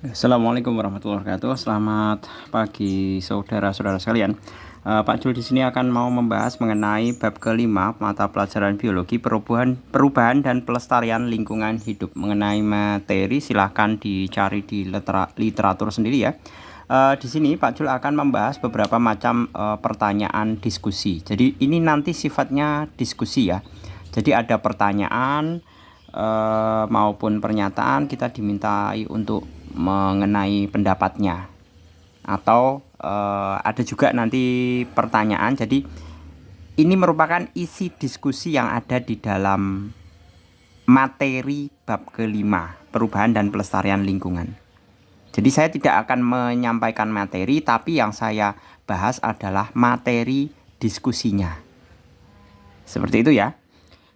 Assalamualaikum warahmatullahi wabarakatuh. Selamat pagi saudara-saudara sekalian. Pak Jul di sini akan mau membahas mengenai bab kelima mata pelajaran biologi perubahan dan pelestarian lingkungan hidup. Mengenai materi silahkan dicari di literatur sendiri ya. Di sini Pak Jul akan membahas beberapa macam pertanyaan diskusi. Jadi ini nanti sifatnya diskusi ya. Jadi ada pertanyaan maupun pernyataan, kita dimintai untuk mengenai pendapatnya, atau ada juga nanti pertanyaan. Jadi ini merupakan isi diskusi yang ada di dalam materi bab kelima perubahan dan pelestarian lingkungan. Jadi saya tidak akan menyampaikan materi, tapi yang saya bahas adalah materi diskusinya. Seperti itu ya.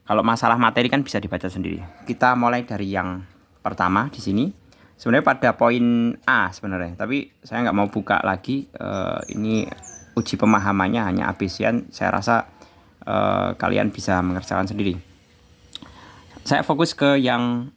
Kalau masalah materi kan bisa dibaca sendiri. Kita mulai dari yang pertama di sini. Sebenarnya pada poin A sebenarnya, tapi saya nggak mau buka lagi. Ini uji pemahamannya hanya ABC-an. Saya rasa kalian bisa mengerjakan sendiri. Saya fokus ke yang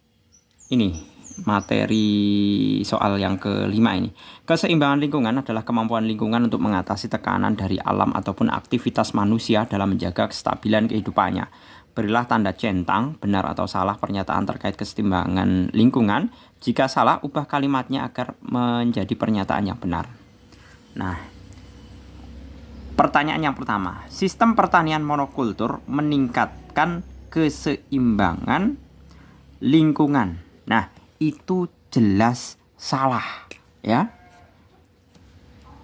ini, materi soal yang kelima ini. Keseimbangan lingkungan adalah kemampuan lingkungan untuk mengatasi tekanan dari alam ataupun aktivitas manusia dalam menjaga kestabilan kehidupannya. Berilah tanda centang, benar atau salah pernyataan terkait keseimbangan lingkungan. Jika salah, ubah kalimatnya agar menjadi pernyataan yang benar. Nah, pertanyaan yang pertama. Sistem pertanian monokultur meningkatkan keseimbangan lingkungan. Nah, itu jelas salah ya.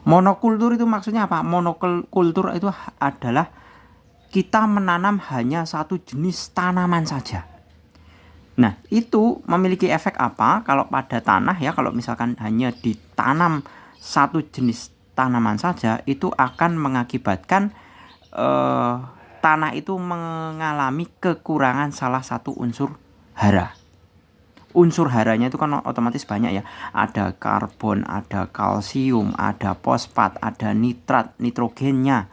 Monokultur itu maksudnya apa? Monokultur itu adalah kita menanam hanya satu jenis tanaman saja. Nah, itu memiliki efek apa kalau pada tanah ya? Kalau misalkan hanya ditanam satu jenis tanaman saja, itu akan mengakibatkan tanah itu mengalami kekurangan salah satu unsur hara. Unsur haranya itu kan otomatis banyak ya. Ada karbon, ada kalsium, ada fosfat, ada nitrat, nitrogennya,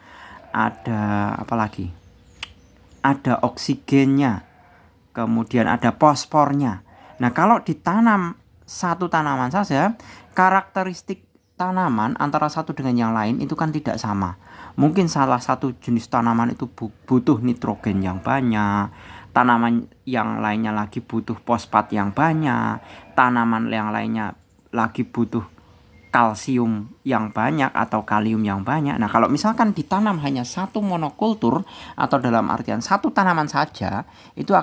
ada apa lagi? Ada oksigennya, kemudian ada fosfornya. Nah, kalau ditanam satu tanaman saja, karakteristik tanaman antara satu dengan yang lain itu kan tidak sama. Mungkin salah satu jenis tanaman itu butuh nitrogen yang banyak, tanaman yang lainnya lagi butuh fosfat yang banyak, tanaman yang lainnya lagi butuh kalsium yang banyak atau kalium yang banyak. Nah, kalau misalkan ditanam hanya satu monokultur atau dalam artian satu tanaman saja, itu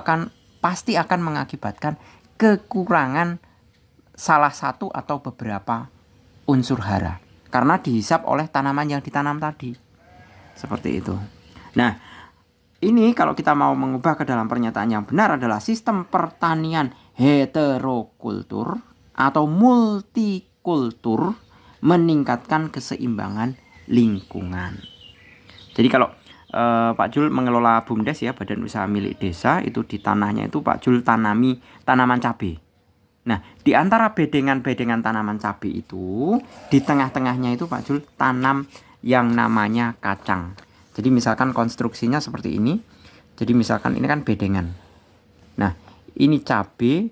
pasti akan mengakibatkan kekurangan salah satu atau beberapa unsur hara karena dihisap oleh tanaman yang ditanam tadi. Seperti itu. Nah, ini kalau kita mau mengubah ke dalam pernyataan yang benar adalah sistem pertanian heterokultur atau multikultur meningkatkan keseimbangan lingkungan. Jadi kalau Pak Jul mengelola BUMDes ya, Badan Usaha Milik Desa, itu di tanahnya itu Pak Jul tanami tanaman cabai. Nah, di antara bedengan-bedengan tanaman cabai itu, di tengah-tengahnya itu Pak Jul tanam yang namanya kacang. Jadi misalkan konstruksinya seperti ini. Jadi misalkan ini kan bedengan. Nah, ini cabai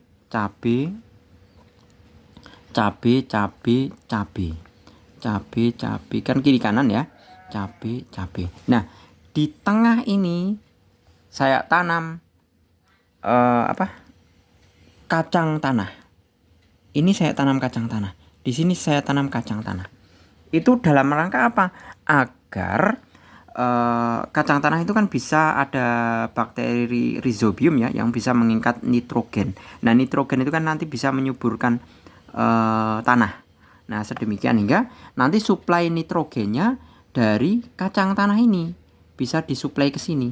kan kiri kanan ya. Cabai. Nah, di tengah ini saya tanam kacang tanah. Ini saya tanam kacang tanah. Di sini saya tanam kacang tanah. Itu dalam rangka apa? Agar kacang tanah itu kan bisa ada bakteri rhizobium ya, yang bisa mengikat nitrogen. Nah, nitrogen itu kan nanti bisa menyuburkan tanah. Nah, sedemikian hingga nanti suplai nitrogennya dari kacang tanah ini bisa disuplai ke sini.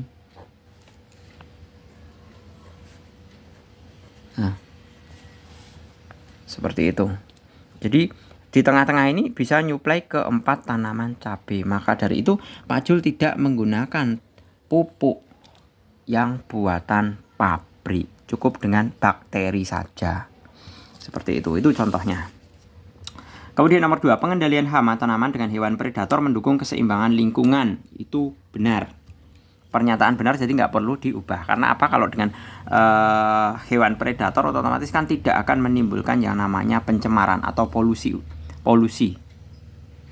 Nah, seperti itu. Jadi di tengah-tengah ini bisa nyuplai ke 4 tanaman cabai. Maka dari itu Pak Jul tidak menggunakan pupuk yang buatan pabrik. Cukup dengan bakteri saja. Seperti itu contohnya. Kemudian nomor 2, pengendalian hama tanaman dengan hewan predator mendukung keseimbangan lingkungan. Itu benar. pernyataan benar, jadi nggak perlu diubah. Karena apa? Kalau dengan hewan predator otomatis kan tidak akan menimbulkan yang namanya pencemaran atau polusi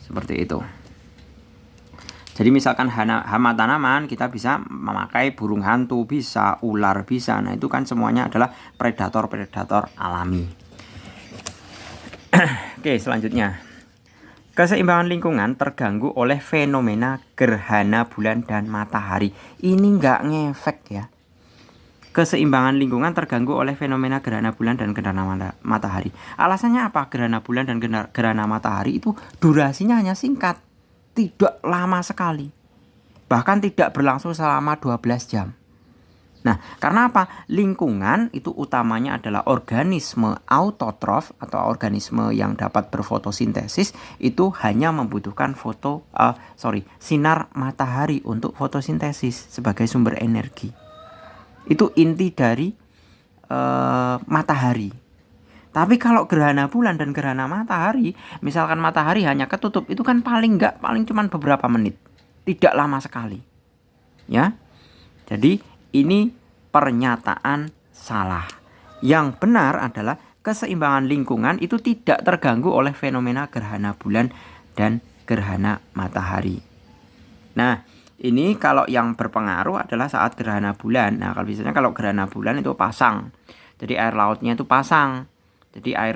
seperti itu. Jadi misalkan hama tanaman, kita bisa memakai burung hantu, bisa ular, bisa. Nah itu kan semuanya adalah predator alami. Oke, selanjutnya, keseimbangan lingkungan terganggu oleh fenomena gerhana bulan dan matahari. Ini nggak ngefek ya. Keseimbangan lingkungan terganggu oleh fenomena gerhana bulan dan gerhana matahari. Alasannya apa? Gerhana bulan dan gerhana matahari itu durasinya hanya singkat, tidak lama sekali. Bahkan tidak berlangsung selama 12 jam. Nah, karena apa? Lingkungan itu utamanya adalah organisme autotrof atau organisme yang dapat berfotosintesis, itu hanya membutuhkan sinar matahari untuk fotosintesis sebagai sumber energi. Itu inti dari matahari. Tapi kalau gerhana bulan dan gerhana matahari, misalkan matahari hanya ketutup, itu kan paling cuma beberapa menit, tidak lama sekali. Ya, jadi ini pernyataan salah. Yang benar adalah keseimbangan lingkungan itu tidak terganggu oleh fenomena gerhana bulan dan gerhana matahari. Nah, ini kalau yang berpengaruh adalah saat gerhana bulan. Nah, kalau biasanya kalau gerhana bulan itu pasang, jadi air lautnya itu pasang. Jadi air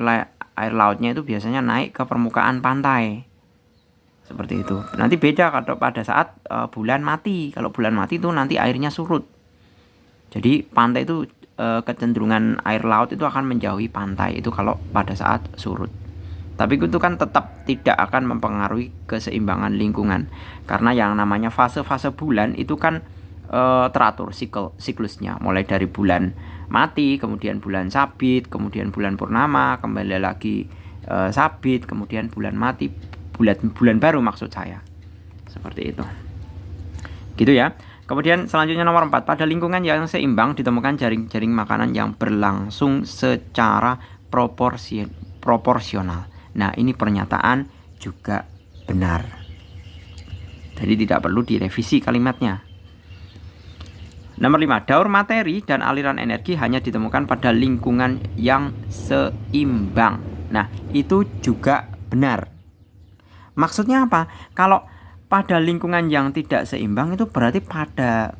lautnya itu biasanya naik ke permukaan pantai. Seperti itu. Nanti beda kalau pada saat bulan mati. Kalau bulan mati itu nanti airnya surut. Jadi pantai itu kecenderungan air laut itu akan menjauhi pantai itu kalau pada saat surut. Tapi itu kan tetap tidak akan mempengaruhi keseimbangan lingkungan. Karena yang namanya fase-fase bulan itu kan teratur siklusnya. Mulai dari bulan mati, kemudian bulan sabit, kemudian bulan purnama, kembali lagi sabit, kemudian bulan mati, bulan baru maksud saya. Seperti itu. Gitu ya. Kemudian selanjutnya nomor 4, pada lingkungan yang seimbang ditemukan jaring-jaring makanan yang berlangsung secara proporsional. Nah, ini pernyataan juga benar. Jadi tidak perlu direvisi kalimatnya. Nomor 5, daur materi dan aliran energi hanya ditemukan pada lingkungan yang seimbang. Nah, itu juga benar. Maksudnya apa? Kalau pada lingkungan yang tidak seimbang itu berarti pada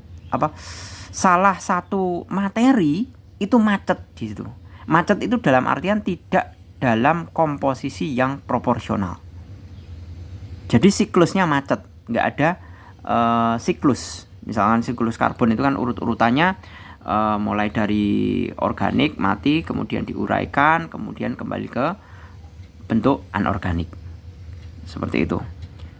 salah satu materi itu macet di situ. Macet itu dalam artian tidak dalam komposisi yang proporsional. Jadi siklusnya macet, nggak ada siklus. Misalkan siklus karbon itu kan urut-urutannya mulai dari organik mati, kemudian diuraikan, kemudian kembali ke bentuk anorganik. Seperti itu.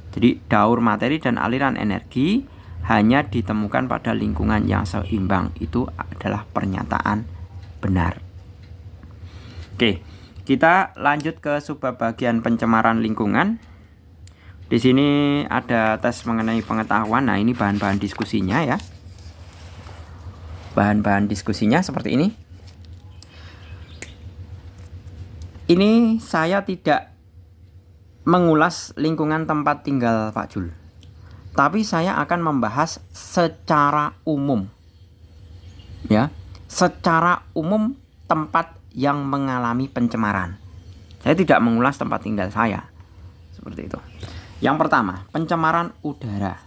Jadi daur materi dan aliran energi hanya ditemukan pada lingkungan yang seimbang. Itu adalah pernyataan benar. Oke, kita lanjut ke subbagian pencemaran lingkungan. Di sini ada tes mengenai pengetahuan. Nah, ini bahan-bahan diskusinya ya. Bahan-bahan diskusinya seperti ini. Ini saya tidak mengulas lingkungan tempat tinggal Pak Jul. Tapi saya akan membahas secara umum. Ya, secara umum tempat yang mengalami pencemaran. Saya tidak mengulas tempat tinggal saya. Seperti itu. Yang pertama, pencemaran udara.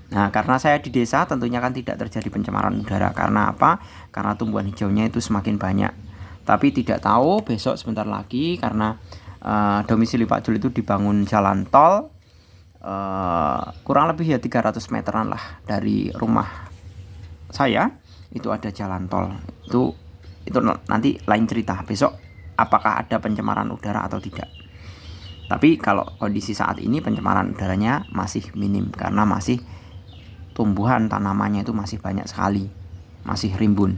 Nah, karena saya di desa tentunya kan tidak terjadi pencemaran udara. Karena apa? Karena tumbuhan hijaunya itu semakin banyak. Tapi tidak tahu besok sebentar lagi karena domisili Pak Jul itu dibangun jalan tol kurang lebih ya 300 meteran lah dari rumah saya itu ada jalan tol. Itu nanti lain cerita besok apakah ada pencemaran udara atau tidak. Tapi kalau kondisi saat ini pencemaran udaranya masih minim karena masih tumbuhan tanamannya itu masih banyak sekali, masih rimbun.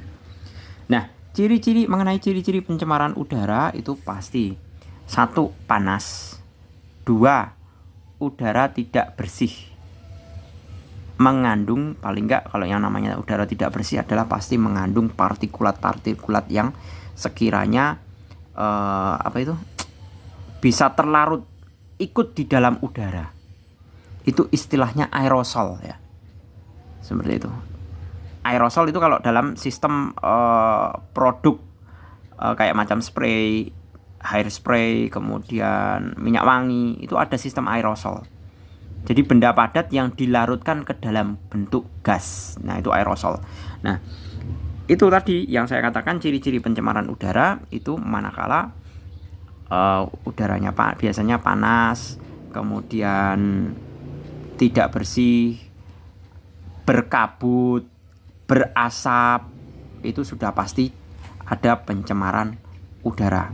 Nah, mengenai ciri-ciri pencemaran udara itu pasti 1. Panas, 2. Udara tidak bersih, mengandung paling enggak kalau yang namanya udara tidak bersih adalah pasti mengandung partikulat-partikulat yang sekiranya bisa terlarut ikut di dalam udara. Itu istilahnya aerosol ya. Seperti itu. Aerosol itu kalau dalam sistem produk kayak macam spray, hair spray, kemudian minyak wangi, itu ada sistem aerosol. Jadi benda padat yang dilarutkan ke dalam bentuk gas. Nah, itu aerosol. Nah, itu tadi yang saya katakan ciri-ciri pencemaran udara itu manakala udaranya biasanya panas, kemudian tidak bersih, berkabut, berasap, itu sudah pasti ada pencemaran udara.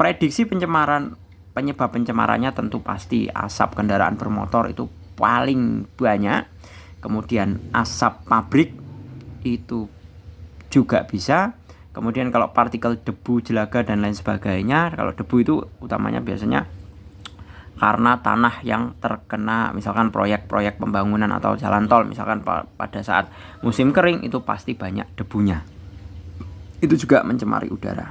Prediksi penyebab pencemarannya tentu pasti asap kendaraan bermotor itu paling banyak. Kemudian asap pabrik itu juga bisa. Kemudian kalau partikel debu, jelaga dan lain sebagainya, kalau debu itu utamanya biasanya karena tanah yang terkena misalkan proyek-proyek pembangunan atau jalan tol, misalkan pada saat musim kering itu pasti banyak debunya. Itu juga mencemari udara.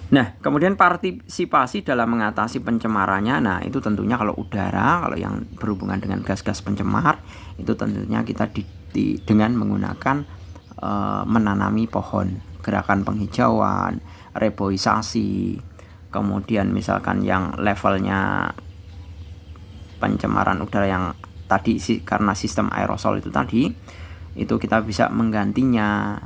Nah, kemudian partisipasi dalam mengatasi pencemarannya. Nah, itu tentunya kalau udara, kalau yang berhubungan dengan gas-gas pencemar, itu tentunya kita dengan menggunakan menanami pohon, gerakan penghijauan, reboisasi. Kemudian misalkan yang levelnya pencemaran udara yang tadi karena sistem aerosol itu tadi, itu kita bisa menggantinya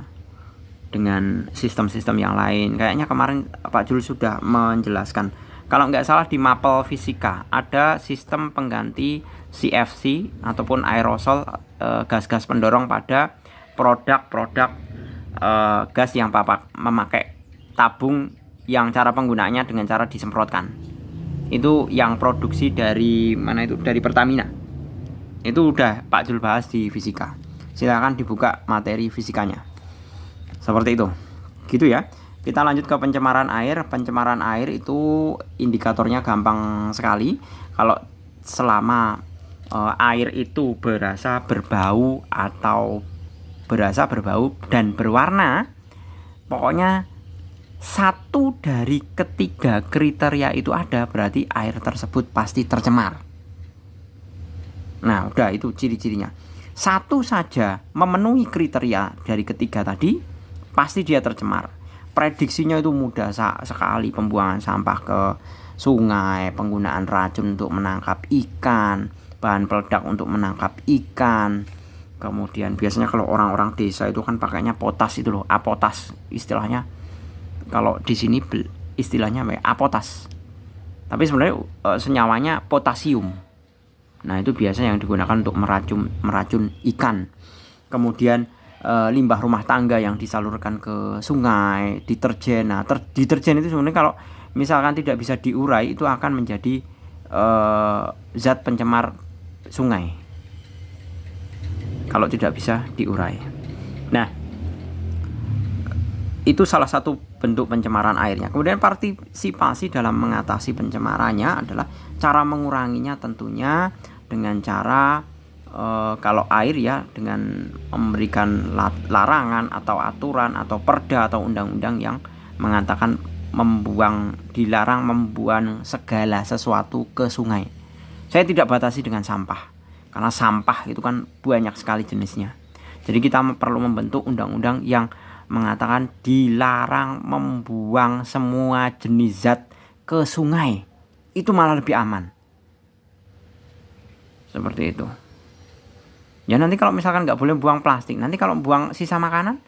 dengan sistem-sistem yang lain. Kayaknya kemarin Pak Jul sudah menjelaskan, kalau nggak salah di mapel fisika ada sistem pengganti CFC ataupun aerosol, gas-gas pendorong pada produk-produk gas yang memakai tabung yang cara penggunaannya dengan cara disemprotkan. Itu yang produksi dari mana itu? Dari Pertamina. Itu udah Pak Jul bahas di fisika. Silakan dibuka materi fisikanya. Seperti itu. Gitu ya. Kita lanjut ke pencemaran air. Pencemaran air itu indikatornya gampang sekali. Kalau selama air itu berasa berbau atau dan berwarna, pokoknya satu dari ketiga kriteria itu ada, berarti air tersebut pasti tercemar. Nah, udah itu ciri-cirinya. Satu saja memenuhi kriteria dari ketiga tadi, pasti dia tercemar. Prediksinya itu mudah sekali. Pembuangan sampah ke sungai, penggunaan racun untuk menangkap ikan, bahan peledak untuk menangkap ikan. Kemudian biasanya kalau orang-orang desa itu kan pakainya potas itu loh, apotas istilahnya. Kalau di sini istilahnya apotas. Tapi sebenarnya senyawanya potasium. Nah, itu biasanya yang digunakan untuk meracun ikan. Kemudian limbah rumah tangga yang disalurkan ke sungai, deterjen. Nah, deterjen itu sebenarnya kalau misalkan tidak bisa diurai itu akan menjadi zat pencemar sungai. Kalau tidak bisa diurai. Nah, itu salah satu bentuk pencemaran airnya. Kemudian partisipasi dalam mengatasi pencemarannya adalah cara menguranginya tentunya dengan cara kalau air ya dengan memberikan larangan atau aturan atau perda atau undang-undang yang mengatakan dilarang membuang segala sesuatu ke sungai. Saya tidak batasi dengan sampah, karena sampah itu kan banyak sekali jenisnya. Jadi kita perlu membentuk undang-undang yang mengatakan dilarang membuang semua jenis zat ke sungai. Itu malah lebih aman. Seperti itu. Ya nanti kalau misalkan nggak boleh buang plastik, nanti kalau buang sisa makanan,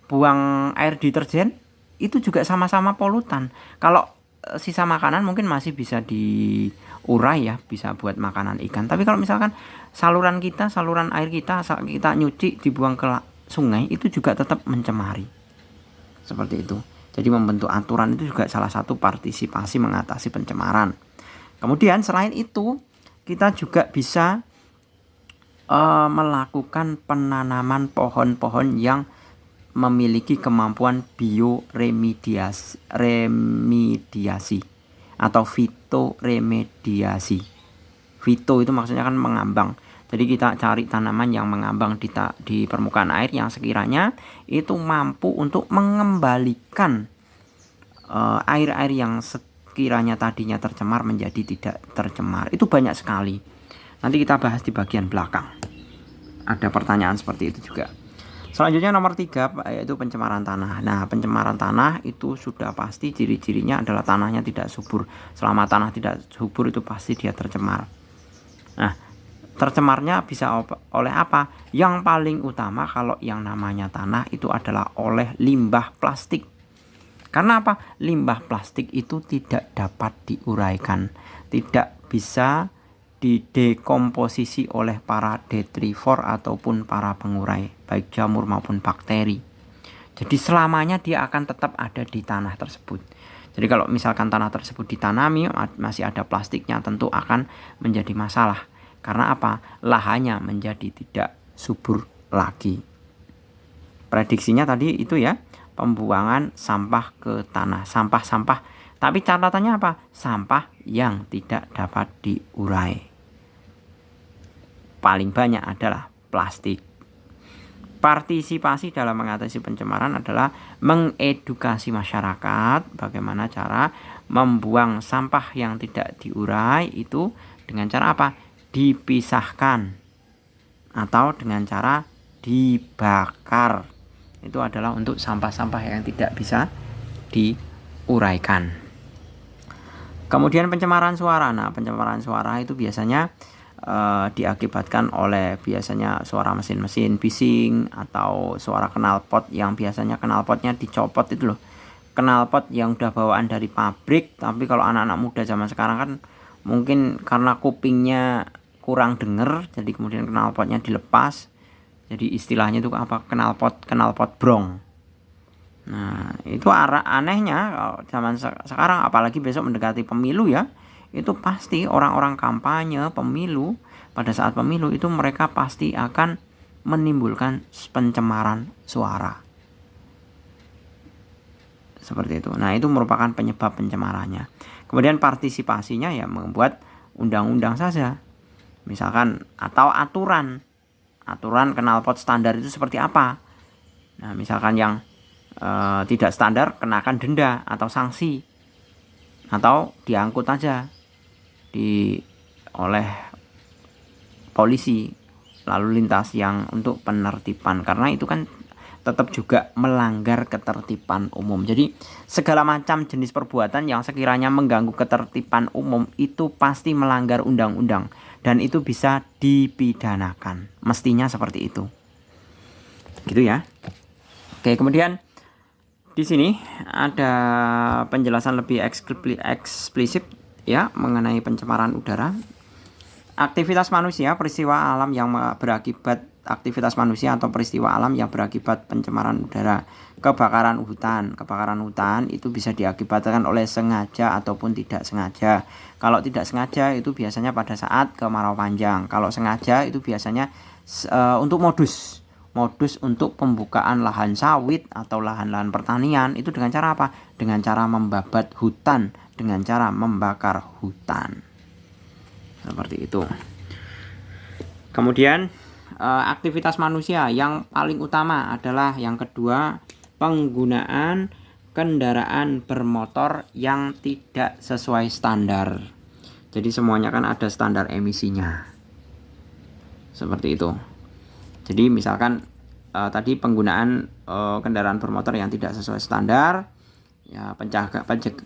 buang air deterjen, itu juga sama-sama polutan. Kalau sisa makanan mungkin masih bisa diurai ya, bisa buat makanan ikan. Tapi kalau misalkan saluran air kita nyuci dibuang ke sungai, itu juga tetap mencemari. Seperti itu. Jadi membentuk aturan itu juga salah satu partisipasi mengatasi pencemaran. Kemudian selain itu, kita juga bisa melakukan penanaman pohon-pohon yang memiliki kemampuan bioremediasi atau fitoremediasi. Fito itu maksudnya kan mengambang. Jadi kita cari tanaman yang mengambang di permukaan air yang sekiranya itu mampu untuk mengembalikan air-air yang sekiranya tadinya tercemar menjadi tidak tercemar. Itu banyak sekali. Nanti kita bahas di bagian belakang. ada pertanyaan seperti itu juga. Selanjutnya nomor 3 yaitu pencemaran tanah. Nah, pencemaran tanah itu sudah pasti ciri-cirinya adalah tanahnya tidak subur. Selama tanah tidak subur itu pasti dia tercemar. Nah, tercemarnya bisa oleh apa? Yang paling utama kalau yang namanya tanah itu adalah oleh limbah plastik. Karena apa? Limbah plastik itu tidak dapat diuraikan, tidak bisa didekomposisi oleh para detrivor ataupun para pengurai, baik jamur maupun bakteri. Jadi selamanya dia akan tetap ada di tanah tersebut. Jadi kalau misalkan tanah tersebut ditanami masih ada plastiknya, tentu akan menjadi masalah. Karena apa? Lahannya menjadi tidak subur lagi. Prediksinya tadi itu ya, pembuangan sampah ke tanah, sampah-sampah. Tapi catatannya apa? Sampah yang tidak dapat diurai. Paling banyak adalah plastik. Partisipasi dalam mengatasi pencemaran adalah mengedukasi masyarakat bagaimana cara membuang sampah yang tidak diurai itu dengan cara apa? Dipisahkan atau dengan cara dibakar. Itu adalah untuk sampah-sampah yang tidak bisa diuraikan. Kemudian pencemaran suara. Nah, pencemaran suara itu biasanya diakibatkan oleh biasanya suara mesin-mesin bising atau suara knalpot yang biasanya knalpotnya dicopot itu loh. Knalpot yang udah bawaan dari pabrik, tapi kalau anak-anak muda zaman sekarang kan mungkin karena kupingnya kurang denger, jadi kemudian knalpotnya dilepas. Jadi istilahnya itu apa? Knalpot brong. Nah, itu anehnya kalau zaman sekarang, apalagi besok mendekati pemilu ya. Itu pasti orang-orang kampanye pemilu, pada saat pemilu itu mereka pasti akan menimbulkan pencemaran suara. Seperti itu. Nah, itu merupakan penyebab pencemarannya. Kemudian partisipasinya ya membuat undang-undang saja. Misalkan atau aturan knalpot standar itu seperti apa. Nah, misalkan yang tidak standar kenakan denda atau sanksi, atau diangkut aja oleh polisi lalu lintas yang untuk penertiban, karena itu kan tetap juga melanggar ketertiban umum. Jadi segala macam jenis perbuatan yang sekiranya mengganggu ketertiban umum itu pasti melanggar undang-undang dan itu bisa dipidanakan. Mestinya seperti itu. Gitu ya. Oke, kemudian di sini ada penjelasan lebih eksplisit ya mengenai pencemaran udara. Aktivitas manusia, peristiwa alam yang berakibat aktivitas manusia atau peristiwa alam yang berakibat pencemaran udara. Kebakaran hutan itu bisa diakibatkan oleh sengaja ataupun tidak sengaja. Kalau tidak sengaja itu biasanya pada saat kemarau panjang. Kalau sengaja itu biasanya untuk modus untuk pembukaan lahan sawit atau lahan-lahan pertanian itu dengan cara apa? Dengan cara membabat hutan, dengan cara membakar hutan. Seperti itu. Kemudian aktivitas manusia yang paling utama adalah yang kedua, penggunaan kendaraan bermotor yang tidak sesuai standar. Jadi semuanya kan ada standar emisinya. Seperti itu. Jadi misalkan tadi penggunaan kendaraan bermotor yang tidak sesuai standar, ya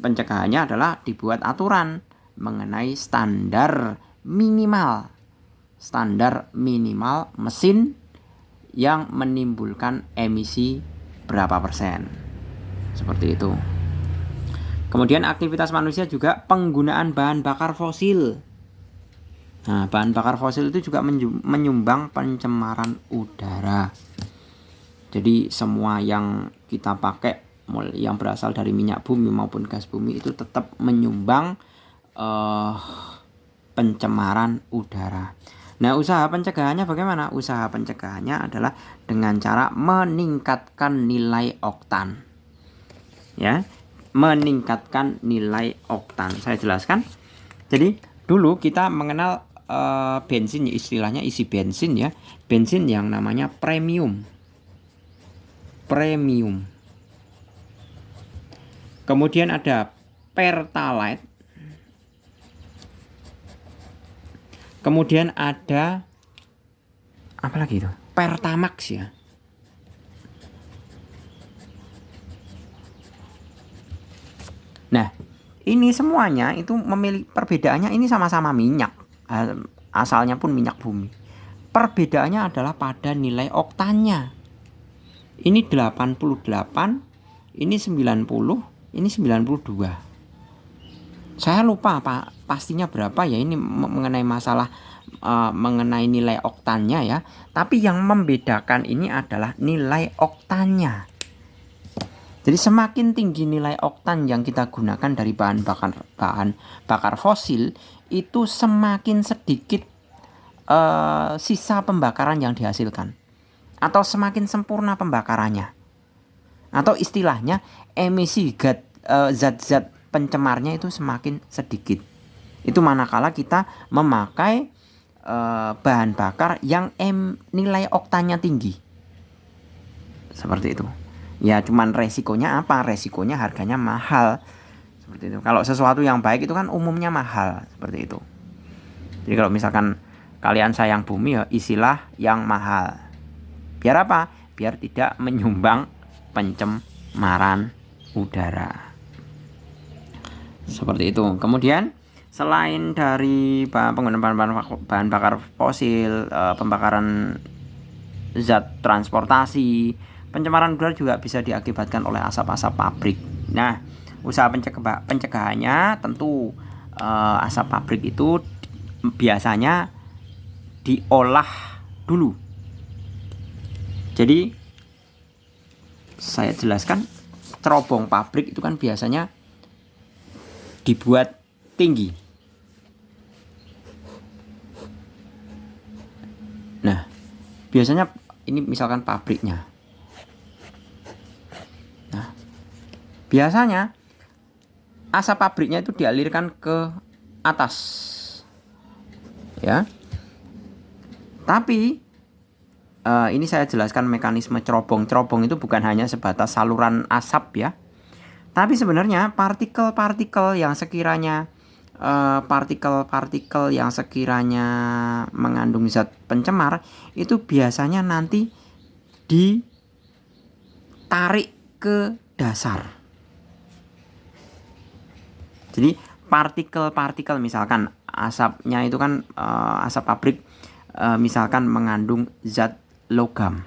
pencegahannya adalah dibuat aturan mengenai standar minimal mesin yang menimbulkan emisi berapa persen. Seperti itu. Kemudian aktivitas manusia juga penggunaan bahan bakar fosil. Nah, bahan bakar fosil itu juga menyumbang pencemaran udara. Jadi semua yang kita pakai yang berasal dari minyak bumi maupun gas bumi itu tetap menyumbang pencemaran udara. Nah, usaha pencegahannya bagaimana? Usaha pencegahannya adalah dengan cara meningkatkan nilai oktan. Ya, meningkatkan nilai oktan. Saya jelaskan. Jadi dulu kita mengenal bensin, istilahnya isi bensin ya, bensin yang namanya premium. Kemudian ada pertalite. Kemudian ada apalagi itu? Pertamax ya. Nah, ini semuanya itu memiliki perbedaannya, ini sama-sama minyak. Asalnya pun minyak bumi. Perbedaannya adalah pada nilai oktannya. Ini 88, ini 90, ini 92. Saya lupa pastinya berapa ya, ini mengenai masalah mengenai nilai oktannya ya. Tapi yang membedakan ini adalah nilai oktannya. Jadi semakin tinggi nilai oktan yang kita gunakan dari bahan bakar fosil, itu semakin sedikit sisa pembakaran yang dihasilkan, atau semakin sempurna pembakarannya, atau istilahnya emisi zat-zat pencemarnya itu semakin sedikit. Itu manakala kita memakai bahan bakar yang nilai oktannya tinggi, seperti itu. Ya cuman resikonya apa? Resikonya harganya mahal, seperti itu. Kalau sesuatu yang baik itu kan umumnya mahal, seperti itu. Jadi kalau misalkan kalian sayang bumi, ya isilah yang mahal. Biar apa? Biar tidak menyumbang pencemaran udara, seperti itu. Kemudian selain dari penggunaan bahan bakar fosil, pembakaran zat transportasi, pencemaran udara juga bisa diakibatkan oleh asap-asap pabrik. Nah, usaha pencegahannya tentu asap pabrik itu biasanya diolah dulu. Jadi saya jelaskan, cerobong pabrik itu kan biasanya dibuat tinggi. Nah, biasanya ini misalkan pabriknya. Nah, biasanya asap pabriknya itu dialirkan ke atas, ya. Tapi ini saya jelaskan mekanisme cerobong. Cerobong itu bukan hanya sebatas saluran asap ya, tapi sebenarnya partikel-partikel yang sekiranya mengandung zat pencemar itu biasanya nanti ditarik ke dasar. Jadi partikel-partikel, misalkan asapnya itu kan asap pabrik misalkan mengandung zat logam.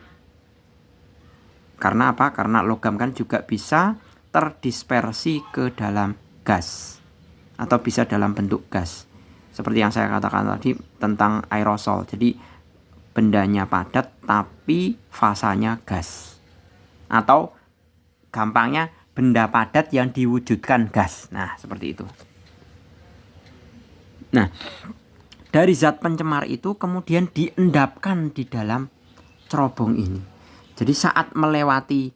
Karena apa? Karena logam kan juga bisa terdispersi ke dalam gas, atau bisa dalam bentuk gas. Seperti yang saya katakan tadi tentang aerosol. Jadi bendanya padat tapi fasanya gas. Atau gampangnya benda padat yang diwujudkan gas. Nah, seperti itu. Nah, dari zat pencemar itu kemudian diendapkan di dalam cerobong ini. Jadi saat melewati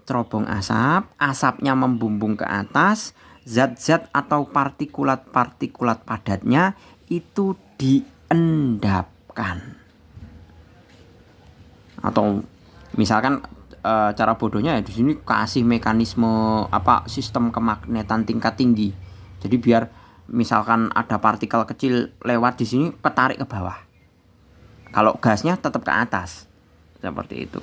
cerobong asap, asapnya membumbung ke atas, zat-zat atau partikulat-partikulat padatnya itu diendapkan. Atau misalkan cara bodohnya ya di sini kasih mekanisme sistem kemagnetan tingkat tinggi. Jadi biar misalkan ada partikel kecil lewat di sini ketarik ke bawah. Kalau gasnya tetap ke atas. Seperti itu.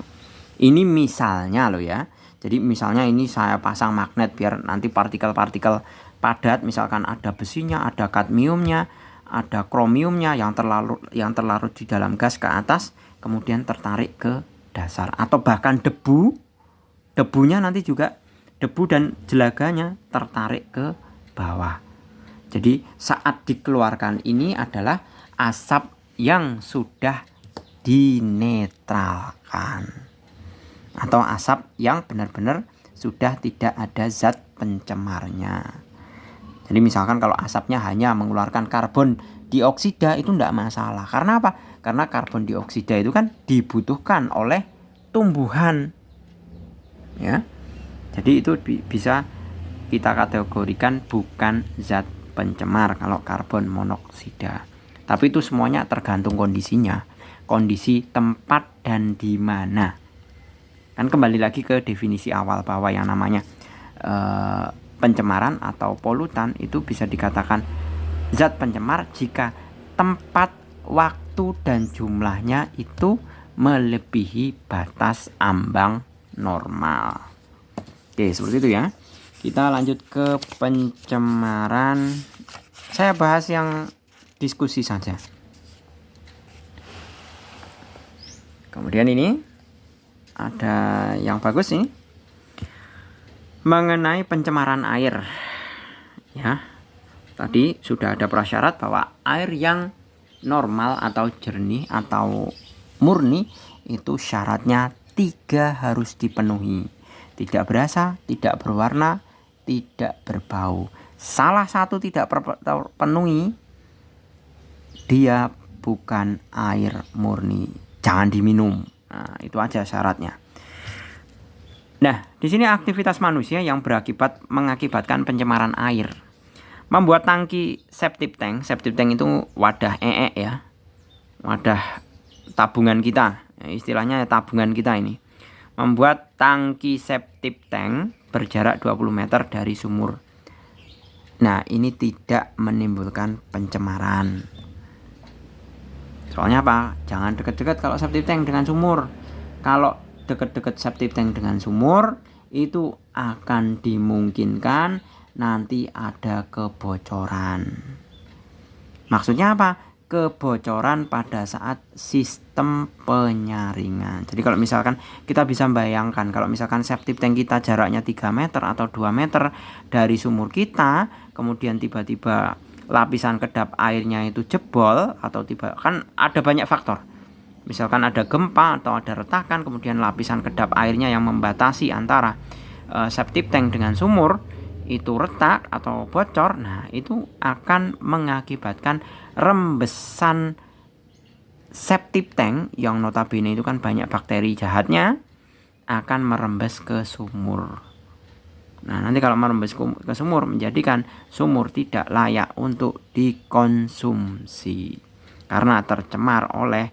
Ini misalnya loh ya. Jadi misalnya ini saya pasang magnet biar nanti partikel-partikel padat, misalkan ada besinya, ada kadmiumnya, ada kromiumnya yang terlarut di dalam gas ke atas, kemudian tertarik ke dasar. Atau bahkan debunya nanti juga, debu dan jelaganya tertarik ke bawah. Jadi saat dikeluarkan ini adalah asap yang sudah dinetralkan, atau asap yang benar-benar sudah tidak ada zat pencemarnya. Jadi misalkan kalau asapnya hanya mengeluarkan karbon dioksida itu tidak masalah. Karena apa? Karena karbon dioksida itu kan dibutuhkan oleh tumbuhan, ya. Jadi itu bisa kita kategorikan bukan zat pencemar kalau karbon monoksida. Tapi itu semuanya tergantung kondisinya, kondisi tempat dan di mana. Kan kembali lagi ke definisi awal bahwa yang namanya pencemaran atau polutan itu bisa dikatakan zat pencemar jika tempat, waktu dan jumlahnya itu melebihi batas ambang normal. Oke, seperti itu ya. Kita lanjut ke pencemaran. Saya bahas yang diskusi saja. Kemudian ini ada yang bagus nih, mengenai pencemaran air. Ya, tadi sudah ada prasyarat bahwa air yang normal atau jernih atau murni itu syaratnya 3 harus dipenuhi. Tidak berasa, tidak berwarna, tidak berbau. Salah satu tidak terpenuhi, dia bukan air murni. Jangan diminum. Nah, itu aja syaratnya. Nah, di sini aktivitas manusia yang mengakibatkan pencemaran air. Membuat tangki septic tank. Septic tank itu wadah ya. Wadah tabungan kita. Istilahnya tabungan kita ini. Membuat tangki septic tank berjarak 20 meter dari sumur. Nah, ini tidak menimbulkan pencemaran. Soalnya apa? Jangan dekat-dekat kalau septic tank dengan sumur. Kalau dekat-dekat septic tank dengan sumur, itu akan dimungkinkan nanti ada kebocoran. Maksudnya apa? Kebocoran pada saat sistem penyaringan. Jadi kalau misalkan kita bisa bayangkan, kalau misalkan septic tank kita jaraknya 3 meter atau 2 meter dari sumur kita, kemudian tiba-tiba lapisan kedap airnya itu jebol, atau kan ada banyak faktor. Misalkan ada gempa atau ada retakan, kemudian lapisan kedap airnya yang membatasi antara septic tank dengan sumur itu retak atau bocor. Nah, itu akan mengakibatkan rembesan septic tank yang notabene itu kan banyak bakteri jahatnya, akan merembes ke sumur. Nah, nanti kalau merembes ke sumur, menjadikan sumur tidak layak untuk dikonsumsi karena tercemar oleh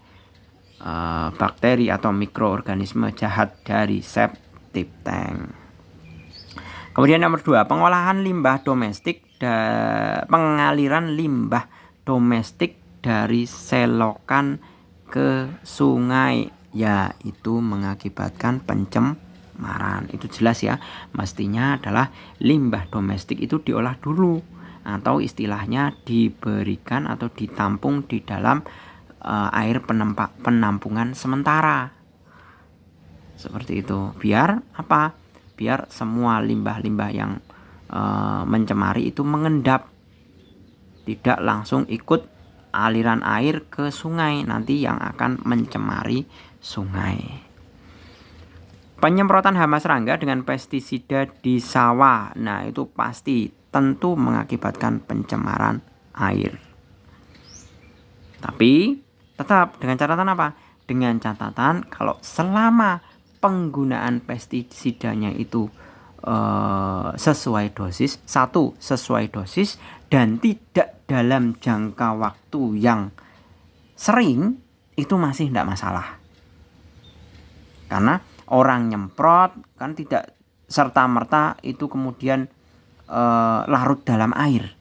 bakteri atau mikroorganisme jahat dari septic tank. Kemudian nomor 2, pengolahan limbah domestik pengaliran limbah domestik dari selokan ke sungai, yaitu mengakibatkan pencemaran. Itu jelas ya, mestinya adalah limbah domestik itu diolah dulu, atau istilahnya diberikan atau ditampung di dalam air penampungan sementara. Seperti itu. Biar apa? Biar semua limbah-limbah yang mencemari itu mengendap, tidak langsung ikut aliran air ke sungai, nanti yang akan mencemari sungai. Penyemprotan hama serangga dengan pestisida di sawah. Nah, itu pasti tentu mengakibatkan pencemaran air. Tapi tetap dengan catatan apa? Dengan catatan kalau selama penggunaan pestisidanya itu sesuai dosis, sesuai dosis dan tidak dalam jangka waktu yang sering, itu masih tidak masalah. Karena orang nyemprot kan tidak serta-merta itu kemudian larut dalam air.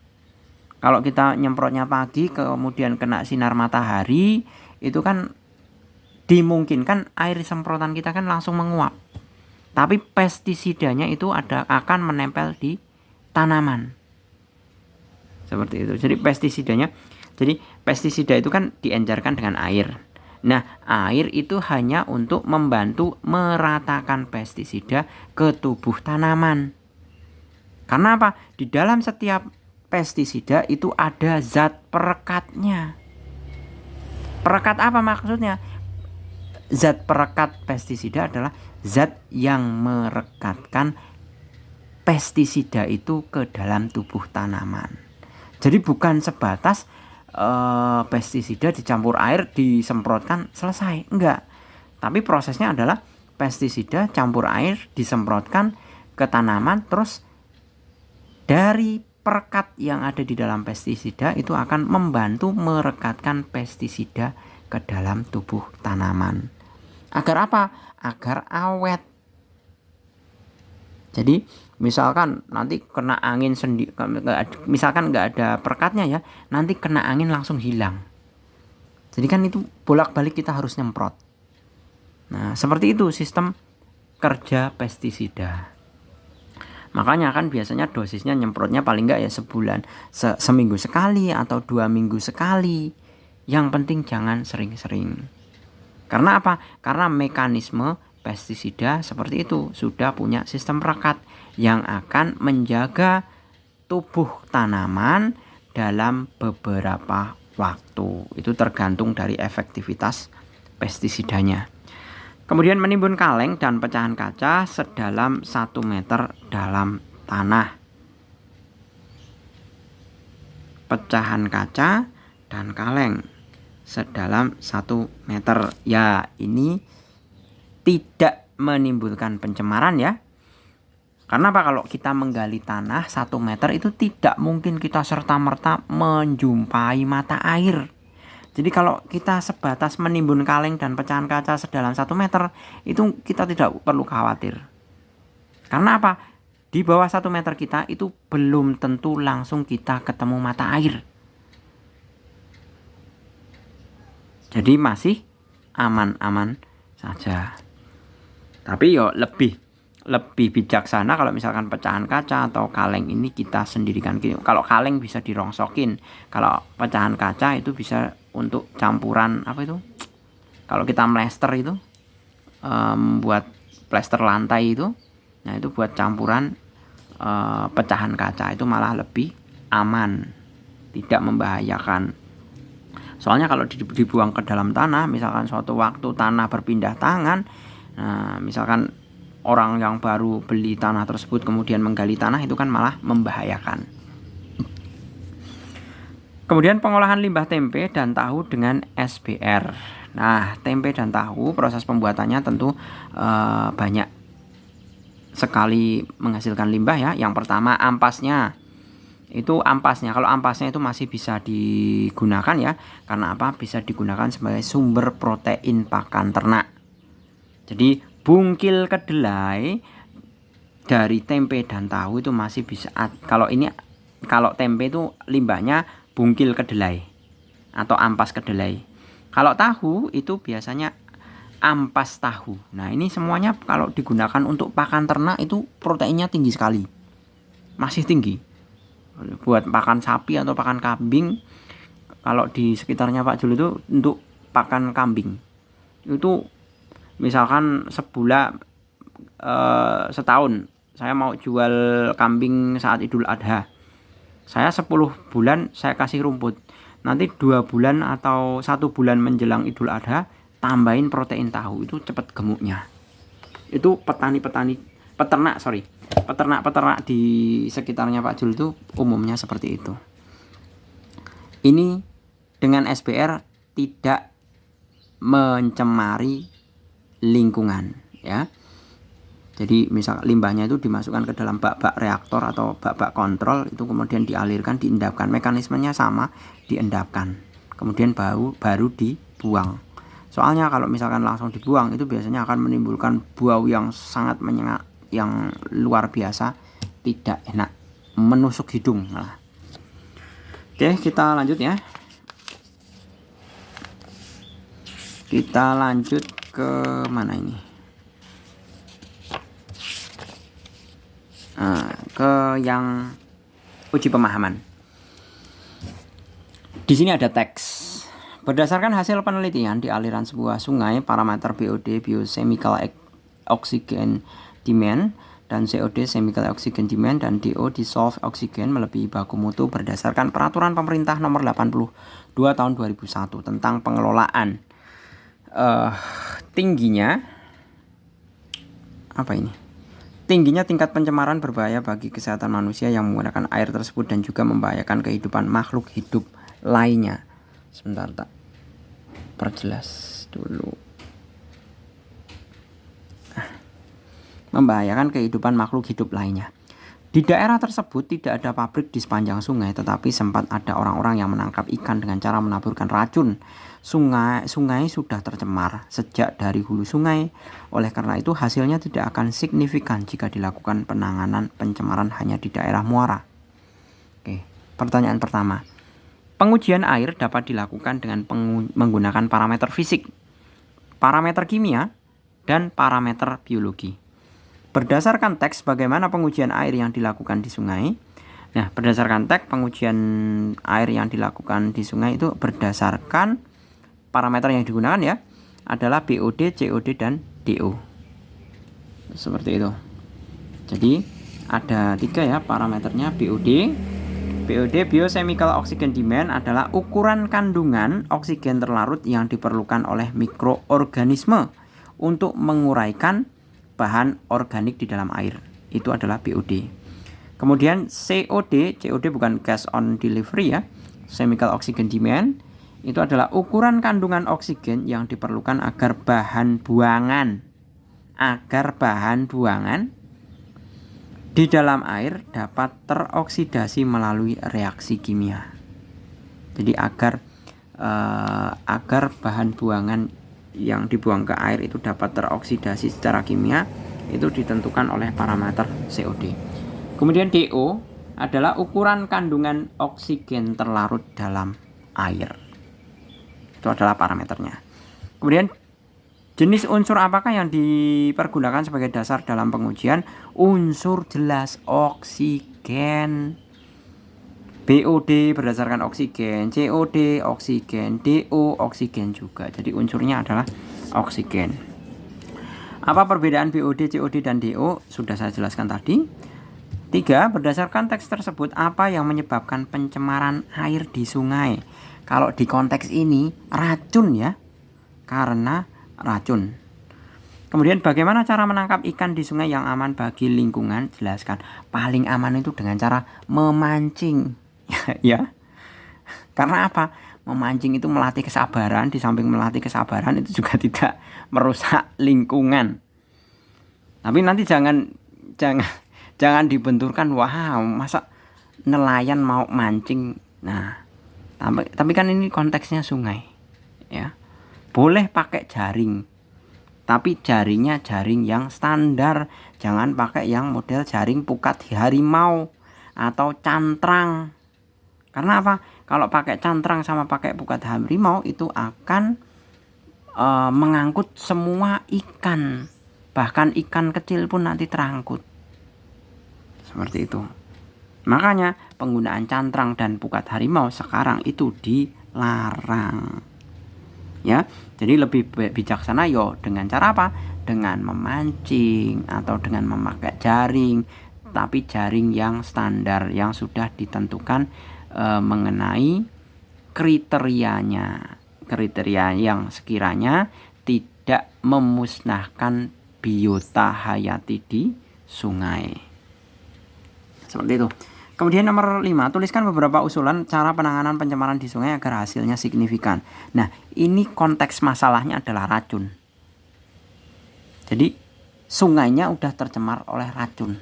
Kalau kita nyemprotnya pagi kemudian kena sinar matahari, itu kan dimungkinkan air semprotan kita kan langsung menguap. Tapi pestisidanya itu akan menempel di tanaman. Seperti itu. Jadi pestisida itu kan diencerkan dengan air. Nah, air itu hanya untuk membantu meratakan pestisida ke tubuh tanaman. Karena apa? Di dalam setiap pestisida itu ada zat perekatnya. Perekat apa maksudnya? Zat perekat pestisida adalah zat yang merekatkan pestisida itu ke dalam tubuh tanaman. Jadi bukan sebatas pestisida dicampur air disemprotkan selesai, enggak. Tapi prosesnya adalah pestisida campur air disemprotkan ke tanaman, terus dari perekat yang ada di dalam pestisida itu akan membantu merekatkan pestisida ke dalam tubuh tanaman. Agar apa? Agar awet. Jadi misalkan nanti kena angin misalkan nggak ada perekatnya ya, nanti kena angin langsung hilang. Jadi kan itu bolak-balik kita harus nyemprot. Nah, seperti itu sistem kerja pestisida. Makanya kan biasanya dosisnya nyemprotnya paling enggak ya sebulan, seminggu sekali atau 2 minggu sekali. Yang penting jangan sering-sering. Karena apa? Karena mekanisme pestisida seperti itu sudah punya sistem perekat yang akan menjaga tubuh tanaman dalam beberapa waktu. Itu tergantung dari efektivitas pestisidanya. Kemudian menimbun kaleng dan pecahan kaca sedalam 1 meter dalam tanah. Pecahan kaca dan kaleng sedalam 1 meter. Ya, ini tidak menimbulkan pencemaran ya. Karena apa? Kalau kita menggali tanah 1 meter itu tidak mungkin kita serta-merta menjumpai mata air. Jadi kalau kita sebatas menimbun kaleng dan pecahan kaca sedalam 1 meter, itu kita tidak perlu khawatir. Karena apa? Di bawah 1 meter kita itu belum tentu langsung kita ketemu mata air. Jadi masih aman-aman saja. Tapi yo lebih bijaksana kalau misalkan pecahan kaca atau kaleng ini kita sendirikan. Kalau kaleng bisa dirongsokin, kalau pecahan kaca itu bisa untuk campuran apa itu? Kalau kita mlester itu buat plester lantai itu, nah itu buat campuran pecahan kaca itu malah lebih aman, tidak membahayakan. Soalnya kalau dibuang ke dalam tanah, misalkan suatu waktu tanah berpindah tangan, nah misalkan orang yang baru beli tanah tersebut kemudian menggali tanah, itu kan malah membahayakan. Kemudian pengolahan limbah tempe dan tahu dengan SBR. Nah, tempe dan tahu proses pembuatannya tentu banyak sekali menghasilkan limbah ya. Yang pertama ampasnya. Kalau ampasnya itu masih bisa digunakan ya. Karena apa? Bisa digunakan sebagai sumber protein pakan ternak. Jadi bungkil kedelai dari tempe dan tahu itu masih bisa. Kalau tempe itu limbahnya bungkil kedelai atau ampas kedelai. Kalau tahu itu biasanya ampas tahu. Nah, ini semuanya kalau digunakan untuk pakan ternak itu proteinnya tinggi sekali. Masih tinggi. Buat pakan sapi atau pakan kambing, kalau di sekitarnya Pak Jul itu untuk pakan kambing. Itu misalkan setahun saya mau jual kambing saat Idul Adha. Saya 10 bulan saya kasih rumput. Nanti 2 bulan atau 1 bulan menjelang Idul Adha tambahin protein tahu, itu cepat gemuknya. Itu peternak di sekitarnya Pak Jul itu umumnya seperti itu. Ini dengan SBR tidak mencemari lingkungan ya. Jadi misal limbahnya itu dimasukkan ke dalam bak-bak reaktor atau bak-bak kontrol, itu kemudian dialirkan, diendapkan. Mekanismenya sama, diendapkan. Kemudian baru dibuang. Soalnya kalau misalkan langsung dibuang itu biasanya akan menimbulkan bau yang sangat menyengat, yang luar biasa, tidak enak, menusuk hidung malah. Oke, kita lanjut ya. Kita lanjut ke mana ini? Ke yang uji pemahaman. Di sini ada teks. Berdasarkan hasil penelitian di aliran sebuah sungai, parameter BOD biochemical oxygen demand dan COD chemical oxygen demand dan DO dissolved oxygen melebihi baku mutu berdasarkan peraturan pemerintah nomor 82 tahun 2001 tentang pengelolaan tingginya tingkat pencemaran berbahaya bagi kesehatan manusia yang menggunakan air tersebut dan juga membahayakan kehidupan makhluk hidup lainnya. Sebentar, tak perjelas dulu. Membahayakan kehidupan makhluk hidup lainnya. Di daerah tersebut tidak ada pabrik di sepanjang sungai, tetapi sempat ada orang-orang yang menangkap ikan dengan cara menaburkan racun. Sungai sudah tercemar sejak dari hulu sungai. Oleh karena itu hasilnya tidak akan signifikan jika dilakukan penanganan pencemaran hanya di daerah muara. Oke, pertanyaan pertama. Pengujian air dapat dilakukan dengan menggunakan parameter fisik, parameter kimia, dan parameter biologi. Berdasarkan teks bagaimana pengujian air yang dilakukan di sungai. Nah, berdasarkan teks pengujian air yang dilakukan di sungai itu berdasarkan parameter yang digunakan ya adalah BOD, COD, dan DO. Seperti itu. Jadi ada 3 ya parameternya. BOD Biochemical Oxygen Demand adalah ukuran kandungan oksigen terlarut yang diperlukan oleh mikroorganisme untuk menguraikan bahan organik di dalam air. Itu adalah BOD. Kemudian COD bukan gas on delivery ya. Chemical Oxygen Demand itu adalah ukuran kandungan oksigen yang diperlukan agar bahan buangan di dalam air dapat teroksidasi melalui reaksi kimia. Jadi agar bahan buangan yang dibuang ke air itu dapat teroksidasi secara kimia itu ditentukan oleh parameter COD. Kemudian DO adalah ukuran kandungan oksigen terlarut dalam air. Itu adalah parameternya. Kemudian jenis unsur apakah yang dipergunakan sebagai dasar dalam pengujian? Unsur jelas oksigen. BOD berdasarkan oksigen, COD oksigen, DO oksigen juga. Jadi unsurnya adalah oksigen. Apa perbedaan BOD, COD, dan DO? Sudah saya jelaskan tadi. 3. Berdasarkan teks tersebut, apa yang menyebabkan pencemaran air di sungai? Kalau di konteks ini racun ya, karena racun. Kemudian bagaimana cara menangkap ikan di sungai yang aman bagi lingkungan? Jelaskan. Paling aman itu dengan cara memancing. Ya. Karena apa? Memancing itu melatih kesabaran, di samping melatih kesabaran itu juga tidak merusak lingkungan. Tapi nanti jangan dibenturkan, wow, masa nelayan mau mancing. Nah, tapi kan ini konteksnya sungai. Ya. Boleh pakai jaring. Tapi jaringnya jaring yang standar. Jangan pakai yang model jaring pukat harimau atau cantrang. Karena apa? Kalau pakai cantrang sama pakai pukat harimau itu akan mengangkut semua ikan. Bahkan ikan kecil pun nanti terangkut. Seperti itu. Makanya penggunaan cantrang dan pukat harimau sekarang itu dilarang. Ya, jadi lebih bijaksana yo dengan cara apa? Dengan memancing atau dengan memakai jaring, tapi jaring yang standar yang sudah ditentukan mengenai kriteria yang sekiranya tidak memusnahkan biota hayati di sungai. Seperti itu. Kemudian nomor 5, tuliskan beberapa usulan cara penanganan pencemaran di sungai agar hasilnya signifikan. Nah, ini konteks masalahnya adalah racun. Jadi, sungainya udah tercemar oleh racun.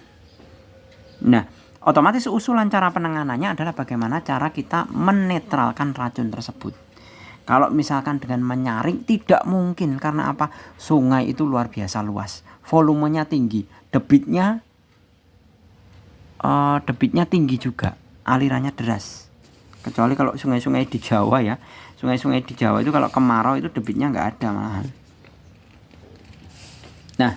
Nah, otomatis usulan cara penanganannya adalah bagaimana cara kita menetralkan racun tersebut. Kalau misalkan dengan menyaring, tidak mungkin. Karena apa? Sungai itu luar biasa luas. Volumenya tinggi. Debitnya tinggi juga, alirannya deras. Kecuali kalau sungai-sungai di Jawa ya, sungai-sungai di Jawa itu kalau kemarau itu debitnya nggak ada malahan. Nah,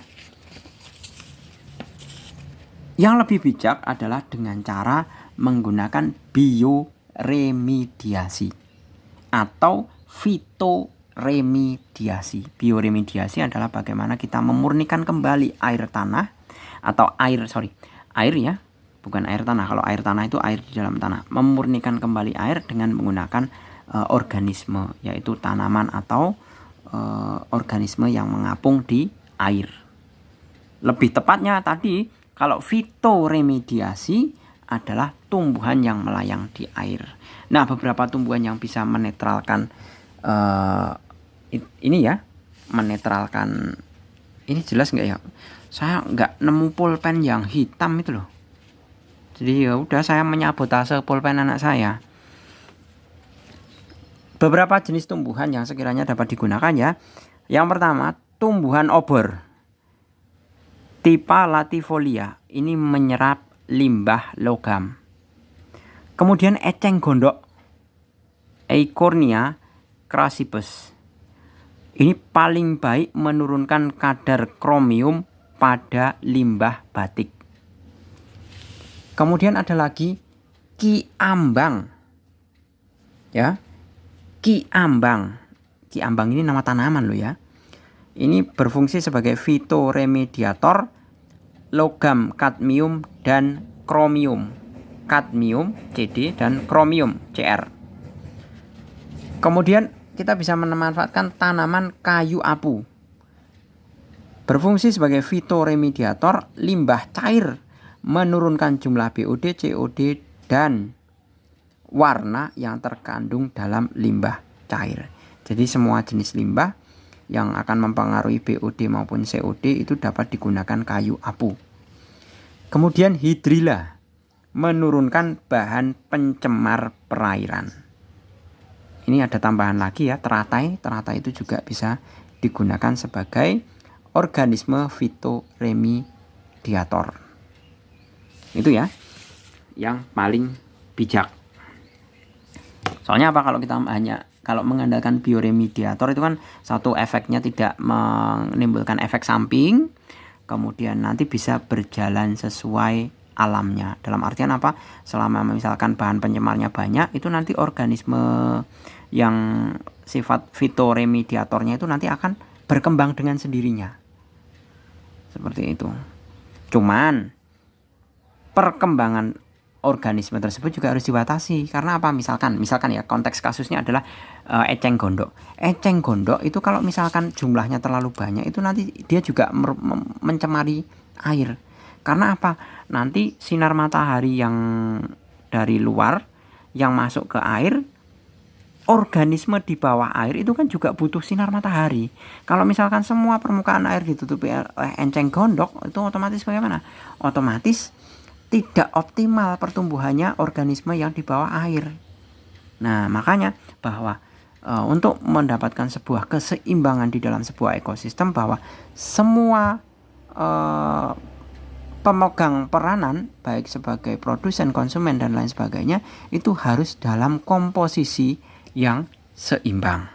yang lebih bijak adalah dengan cara menggunakan bioremediasi atau fitoremediasi. Bioremediasi adalah bagaimana kita memurnikan kembali air tanah atau air ya. Bukan air tanah. Kalau air tanah itu air di dalam tanah. Memurnikan kembali air dengan menggunakan organisme, yaitu tanaman atau organisme yang mengapung di air. Lebih tepatnya tadi, kalau fitoremediasi adalah tumbuhan yang melayang di air. Nah, beberapa tumbuhan yang bisa menetralkan ini ya, menetralkan ini jelas nggak ya? Saya nggak nemu pulpen yang hitam itu loh. Jadi ya udah saya menyabotase pulpen anak saya. Beberapa jenis tumbuhan yang sekiranya dapat digunakan ya. Yang pertama, tumbuhan obor. Tipe latifolia. Ini menyerap limbah logam. Kemudian eceng gondok. Eichhornia crassipes. Ini paling baik menurunkan kadar kromium pada limbah batik. Kemudian ada lagi kiambang. Ya. Kiambang. Kiambang ini nama tanaman loh ya. Ini berfungsi sebagai fitoremediator logam kadmium dan kromium. Kadmium CD dan kromium CR. Kemudian kita bisa memanfaatkan tanaman kayu apu. Berfungsi sebagai fitoremediator limbah cair, menurunkan jumlah BOD, COD, dan warna yang terkandung dalam limbah cair. Jadi semua jenis limbah yang akan mempengaruhi BOD maupun COD itu dapat digunakan kayu apu. Kemudian hidrilla, menurunkan bahan pencemar perairan. Ini ada tambahan lagi ya, teratai. Teratai itu juga bisa digunakan sebagai organisme fitoremediator. Itu ya, yang paling bijak. Soalnya apa, kalau mengandalkan bioremediator itu kan satu efeknya tidak menimbulkan efek samping, kemudian nanti bisa berjalan sesuai alamnya. Dalam artian apa? Selama misalkan bahan pencemarnya banyak, itu nanti organisme yang sifat fitoremediatornya itu nanti akan berkembang dengan sendirinya. Seperti itu. Cuman perkembangan organisme tersebut juga harus dibatasi. Karena apa? Misalkan ya, konteks kasusnya adalah eceng gondok. Eceng gondok itu kalau misalkan jumlahnya terlalu banyak, itu nanti dia juga mencemari air. Karena apa? Nanti sinar matahari yang dari luar yang masuk ke air, organisme di bawah air itu kan juga butuh sinar matahari. Kalau misalkan semua permukaan air ditutupi oleh eceng gondok, itu otomatis bagaimana? Otomatis tidak optimal pertumbuhannya organisme yang di bawah air. Nah, makanya bahwa untuk mendapatkan sebuah keseimbangan di dalam sebuah ekosistem, bahwa semua pemegang peranan baik sebagai produsen, konsumen, dan lain sebagainya itu harus dalam komposisi yang seimbang.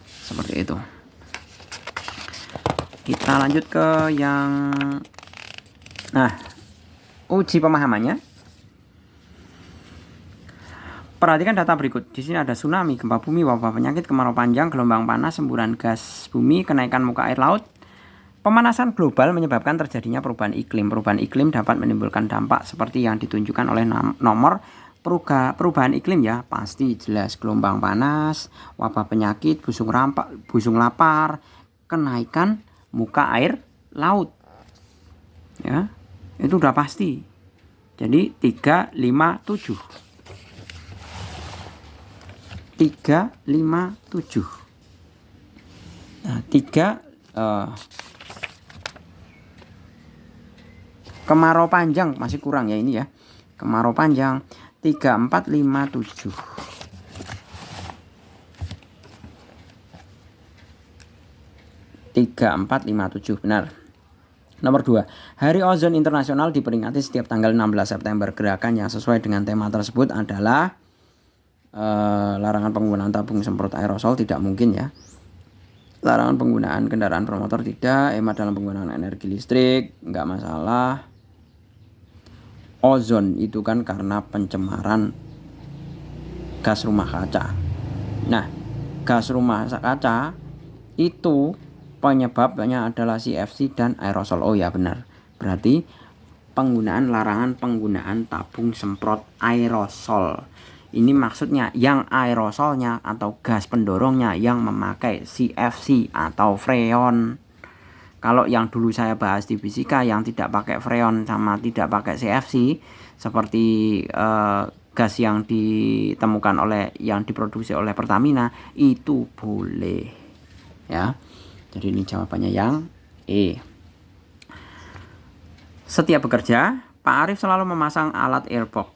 Seperti itu. Kita lanjut ke yang uji pemahamannya. Perhatikan data berikut. Di sini ada tsunami, gempa bumi, wabah penyakit, kemarau panjang, gelombang panas, semburan gas bumi, kenaikan muka air laut. Pemanasan global menyebabkan terjadinya perubahan iklim. Perubahan iklim dapat menimbulkan dampak seperti yang ditunjukkan oleh nomor perubahan iklim ya. Pasti jelas gelombang panas, wabah penyakit, busung lapar, kenaikan muka air laut. Ya, itu udah pasti. Jadi 3, 5, 7. 3, 5, 7. Nah, 3 kemarau panjang masih kurang ya ini ya. Kemarau panjang 3, 4, 5, 7. 3, 4, 5, 7 benar. Nomor 2, Hari Ozon Internasional diperingati setiap tanggal 16 September. Gerakan yang sesuai dengan tema tersebut adalah larangan penggunaan tabung semprot aerosol, tidak mungkin ya. Larangan penggunaan kendaraan bermotor tidak, hemat dalam penggunaan energi listrik, nggak masalah. Ozon itu kan karena pencemaran gas rumah kaca. Nah, gas rumah kaca itu penyebabnya adalah CFC dan aerosol. Oh ya benar. Berarti larangan penggunaan tabung semprot aerosol. Ini maksudnya yang aerosolnya atau gas pendorongnya yang memakai CFC atau freon. Kalau yang dulu saya bahas di fisika yang tidak pakai freon sama tidak pakai CFC, seperti gas yang diproduksi oleh Pertamina, itu boleh ya. Jadi ini jawabannya yang E. Setiap bekerja, Pak Arif selalu memasang alat air plug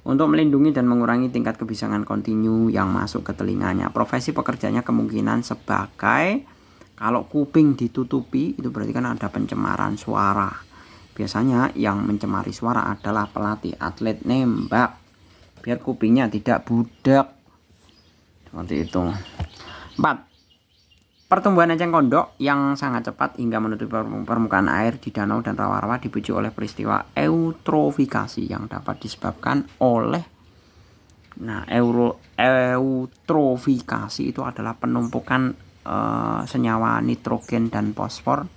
untuk melindungi dan mengurangi tingkat kebisingan kontinu yang masuk ke telinganya. Profesi pekerjanya kemungkinan sebagai, kalau kuping ditutupi itu berarti kan ada pencemaran suara. Biasanya yang mencemari suara adalah pelatih atlet nembak, biar kupingnya tidak budak. Seperti itu. 4. Pertumbuhan eceng gondok yang sangat cepat hingga menutupi permukaan air di danau dan rawa-rawa dipicu oleh peristiwa eutrofikasi yang dapat disebabkan oleh eutrofikasi itu adalah penumpukan senyawa nitrogen dan fosfor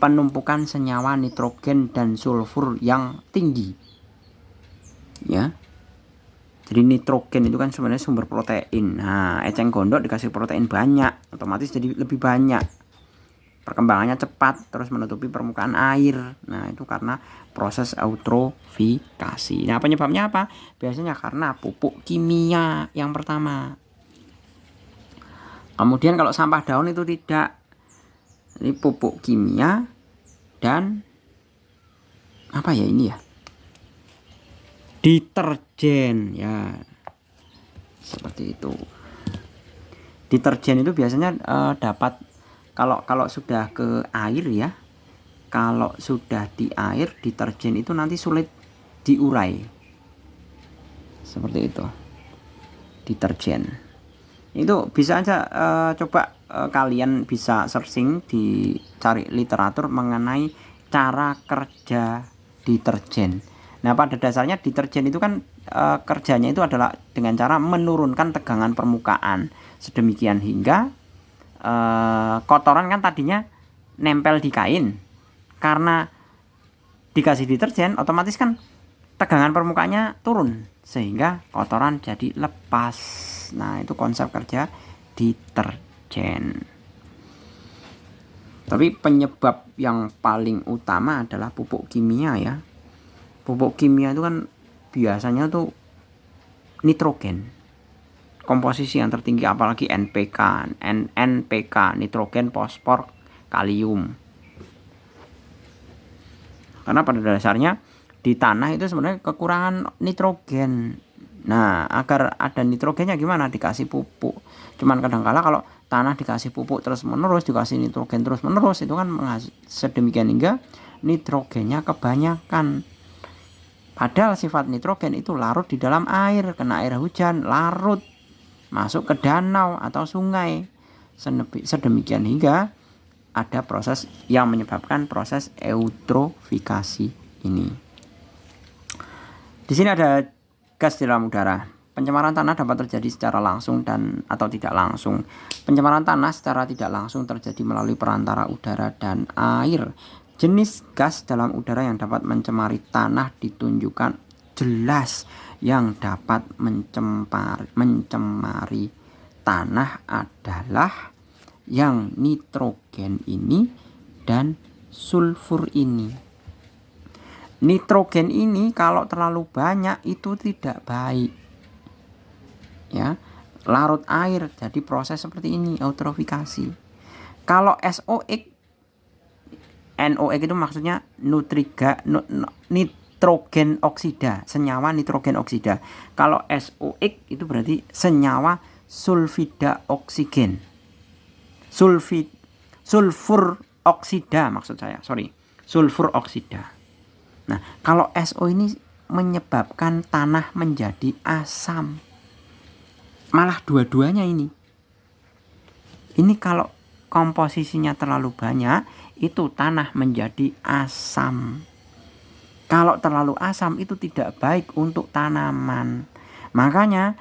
penumpukan senyawa nitrogen dan sulfur yang tinggi. Ya. Jadi nitrogen itu kan sebenarnya sumber protein. Nah, eceng gondok dikasih protein banyak, otomatis jadi lebih banyak. Perkembangannya cepat, terus menutupi permukaan air. Nah, itu karena proses eutrofikasi. Nah, penyebabnya apa? Biasanya karena pupuk kimia yang pertama. Kemudian kalau sampah daun itu tidak. Ini pupuk kimia dan apa ya ini ya? Deterjen ya, seperti itu. Deterjen itu biasanya dapat kalau sudah ke air ya, kalau sudah di air deterjen itu nanti sulit diurai, seperti itu. Deterjen itu bisa aja coba kalian bisa searching, dicari literatur mengenai cara kerja deterjen. Nah, pada dasarnya deterjen itu kan kerjanya itu adalah dengan cara menurunkan tegangan permukaan sedemikian hingga kotoran kan tadinya nempel di kain, karena dikasih deterjen otomatis kan tegangan permukaannya turun sehingga kotoran jadi lepas. Nah, itu konsep kerja deterjen. Tapi penyebab yang paling utama adalah pupuk kimia ya. Pupuk kimia itu kan biasanya tuh nitrogen. Komposisi yang tertinggi apalagi NPK, nitrogen, fosfor, kalium. Karena pada dasarnya di tanah itu sebenarnya kekurangan nitrogen. Nah, agar ada nitrogennya gimana? Dikasih pupuk. Cuman kadang-kala kalau tanah dikasih pupuk terus-menerus, dikasih nitrogen terus-menerus, itu kan sedemikian hingga nitrogennya kebanyakan. Padahal sifat nitrogen itu larut di dalam air, kena air hujan, larut, masuk ke danau atau sungai. Sedemikian hingga ada proses yang menyebabkan proses eutrofikasi ini. Di sini ada gas di dalam udara. Pencemaran tanah dapat terjadi secara langsung dan atau tidak langsung. Pencemaran tanah secara tidak langsung terjadi melalui perantara udara dan air. Jenis gas dalam udara yang dapat mencemari tanah ditunjukkan jelas. Yang dapat mencemari tanah adalah yang nitrogen ini dan sulfur ini. Nitrogen ini kalau terlalu banyak itu tidak baik. Ya, larut air jadi proses seperti ini, eutrofikasi. Kalau SOX, NOx itu maksudnya nitrogen oksida, senyawa nitrogen oksida. Kalau SOX itu berarti senyawa sulfida oksigen. Sulfur oksida maksud saya, sulfur oksida. Nah, kalau SO ini menyebabkan tanah menjadi asam. Malah dua-duanya ini. Ini kalau komposisinya terlalu banyak, itu tanah menjadi asam. Kalau terlalu asam itu tidak baik untuk tanaman. Makanya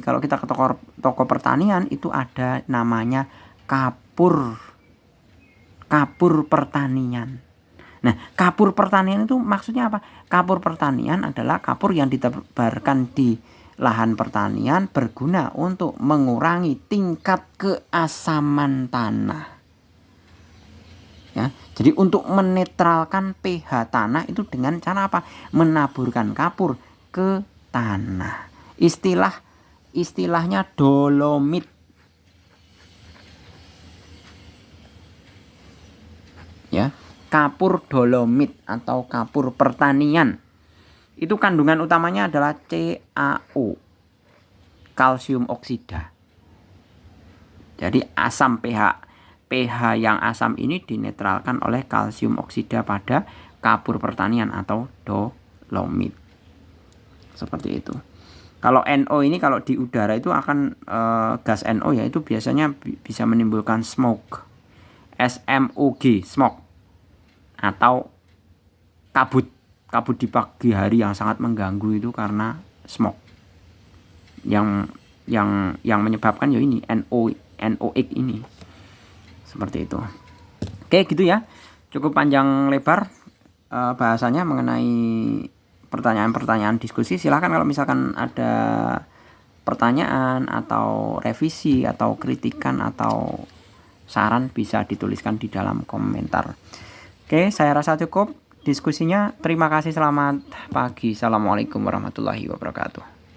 kalau kita ke toko pertanian itu ada namanya kapur pertanian. Nah, kapur pertanian itu maksudnya apa? Kapur pertanian adalah kapur yang ditebarkan di lahan pertanian berguna untuk mengurangi tingkat keasaman tanah. Ya, jadi untuk menetralkan pH tanah itu dengan cara apa? Menaburkan kapur ke tanah. Istilahnya dolomit. Ya. Kapur dolomit atau kapur pertanian. Itu kandungan utamanya adalah CaO, kalsium oksida. Jadi asam pH yang asam ini dinetralkan oleh kalsium oksida pada kapur pertanian atau dolomit. Seperti itu. Kalau NO ini kalau di udara itu akan gas NO ya itu biasanya bisa menimbulkan smoke. SMOG, smoke. Atau kabut. Kabut di pagi hari yang sangat mengganggu itu karena smoke. Yang menyebabkan ya ini NOx ini. Seperti itu. Oke, gitu ya. Cukup panjang lebar bahasanya mengenai pertanyaan-pertanyaan diskusi. Silahkan kalau misalkan ada pertanyaan atau revisi atau kritikan atau saran bisa dituliskan di dalam komentar. Oke, saya rasa cukup diskusinya. Terima kasih, selamat pagi. Assalamualaikum warahmatullahi wabarakatuh.